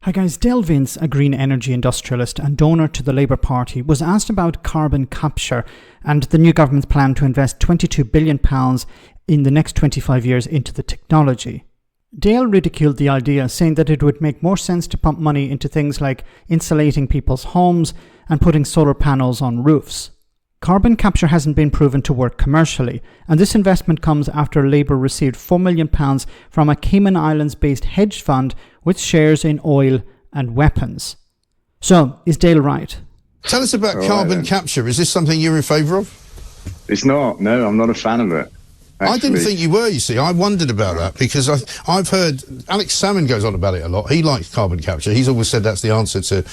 Hi guys, Dale Vince, a green energy industrialist and donor to the Labour Party, was asked about carbon capture and the new government's plan to invest £22 billion in the next 25 years into the technology. Dale ridiculed the idea, saying that it would make more sense to pump money into things like insulating people's homes and putting solar panels on roofs. Carbon capture hasn't been proven to work commercially, and this investment comes after Labour received £4 million from a Cayman Islands-based hedge fund with shares in oil and weapons. So, is Dale right? Tell us about carbon capture. Is this something you're in favour of? It's not. No, I'm not a fan of it. Actually. I didn't think you were, you see. I wondered about that because I've heard Alex Salmon goes on about it a lot. He likes carbon capture. He's always said that's the answer to,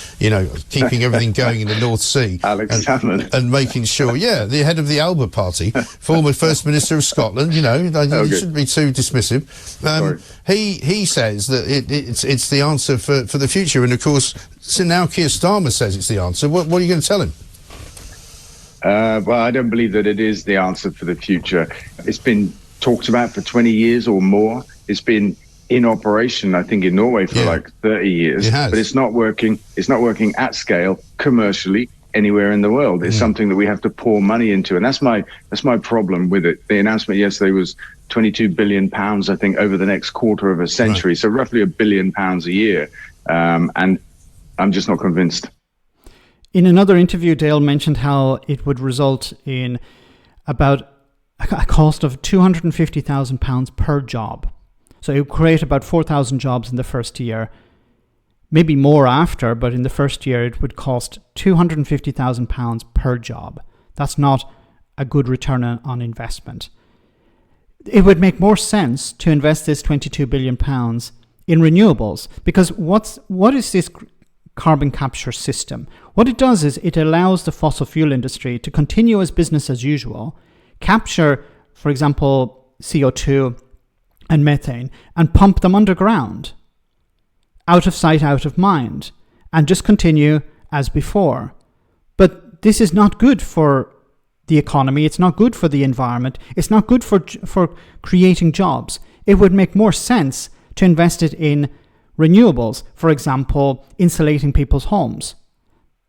keeping everything going in the North Sea. Salmon. And making sure, the head of the Alba Party, former First Minister of Scotland, you shouldn't be too dismissive. He says that it's the answer for the future. And of course, so now Keir Starmer says it's the answer. What are you going to tell him? Well, I don't believe that it is the answer for the future. It's been talked about for 20 years or more. It's been in operation, I think, in Norway for like 30 years. But it's not working. It's not working at scale commercially anywhere in the world. It's something that we have to pour money into, and that's my problem with it. The announcement yesterday was £22 billion, I think, over the next quarter of a century. So roughly £1 billion a year, and I'm just not convinced. In another interview, Dale mentioned how it would result in about a cost of £250,000 per job. So it would create about 4,000 jobs in the first year, maybe more after, but in the first year it would cost £250,000 per job. That's not a good return on investment. It would make more sense to invest this £22 billion in renewables, because what is this carbon capture system? What it does is it allows the fossil fuel industry to continue as business as usual, capture, for example, CO2 and methane, and pump them underground, out of sight, out of mind, and just continue as before. But this is not good for the economy. It's not good for the environment. It's not good for creating jobs. It would make more sense to invest it in renewables, for example, insulating people's homes.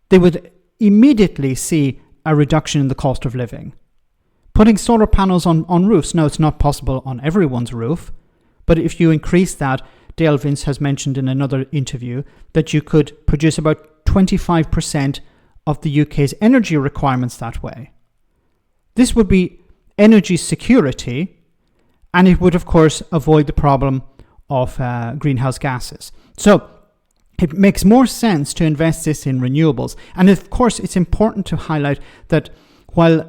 They would immediately see a reduction in the cost of living. Putting solar panels on roofs, no, it's not possible on everyone's roof, but if you increase that, Dale Vince has mentioned in another interview that you could produce about 25% of the UK's energy requirements that way. This would be energy security, and it would, of course, avoid the problem of greenhouse gases. So it makes more sense to invest this in renewables. And of course, it's important to highlight that while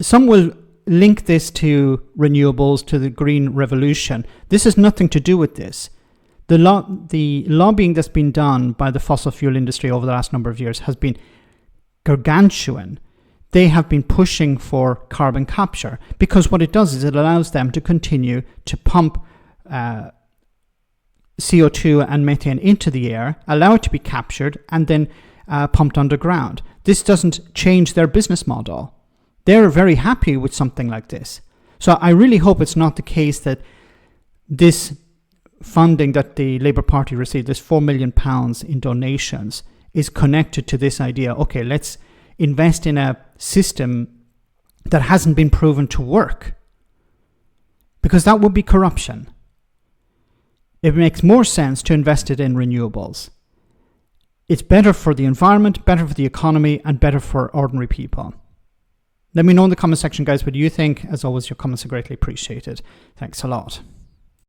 some will link this to renewables, to the green revolution, this has nothing to do with this. The lobbying that's been done by the fossil fuel industry over the last number of years has been gargantuan. They have been pushing for carbon capture because what it does is it allows them to continue to pump CO2 and methane into the air, allow it to be captured, and then pumped underground. This doesn't change their business model. They're very happy with something like this. So I really hope it's not the case that this funding that the Labour Party received, this £4 million in donations, is connected to this idea, okay, let's invest in a system that hasn't been proven to work, because that would be corruption. It makes more sense to invest it in renewables. It's better for the environment, better for the economy, and better for ordinary people. Let me know in the comment section, guys, what you think. As always, your comments are greatly appreciated. Thanks a lot.